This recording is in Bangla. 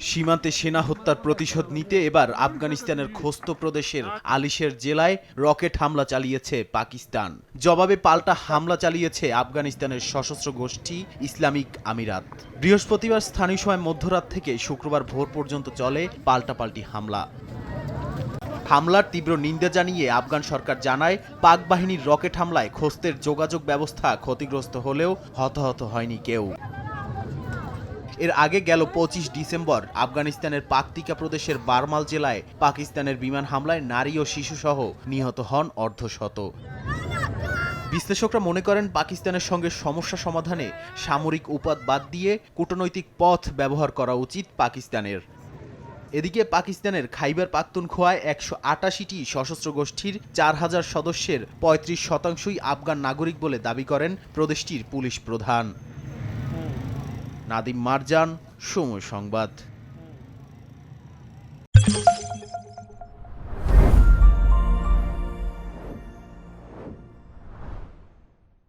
সীমান্তে সেনা হত্যার প্রতিশোধ নিতে এবার আফগানিস্তানের খোস্ত প্রদেশের আলিশের জেলায় রকেট হামলা চালিয়েছে পাকিস্তান। জবাবে পাল্টা হামলা চালিয়েছে আফগানিস্তানের সশস্ত্র গোষ্ঠী ইসলামিক আমিরাত। বৃহস্পতিবার স্থানীয় সময় মধ্যরাত থেকে শুক্রবার ভোর পর্যন্ত চলে পাল্টাপাল্টি হামলা। হামলার তীব্র নিন্দা জানিয়ে আফগান সরকার জানায়, পাক বাহিনীর রকেট হামলায় খোস্তের যোগাযোগ ব্যবস্থা ক্ষতিগ্রস্ত হলেও হতাহত হয়নি কেউ। এর আগে গেল ২৫ ডিসেম্বর আফগানিস্তানের পাকতিকা প্রদেশের বারমাল জেলায় পাকিস্তানের বিমান হামলায় নারী ও শিশুসহ নিহত হন অর্ধশত। বিশ্লেষকরা মনে করেন, পাকিস্তানের সঙ্গে সমস্যা সমাধানে সামরিক উপাত বাদ দিয়ে কূটনৈতিক পথ ব্যবহার করা উচিত পাকিস্তানের। এদিকে পাকিস্তানের খাইবার পাখতুনখোয়ায় ১৮৮টি সশস্ত্র গোষ্ঠীর ৪,০০০ সদস্যের ৩৫% আফগান নাগরিক বলে দাবি করেন প্রদেশটির পুলিশ প্রধান। নাদিম মারজান, সময় সংবাদ।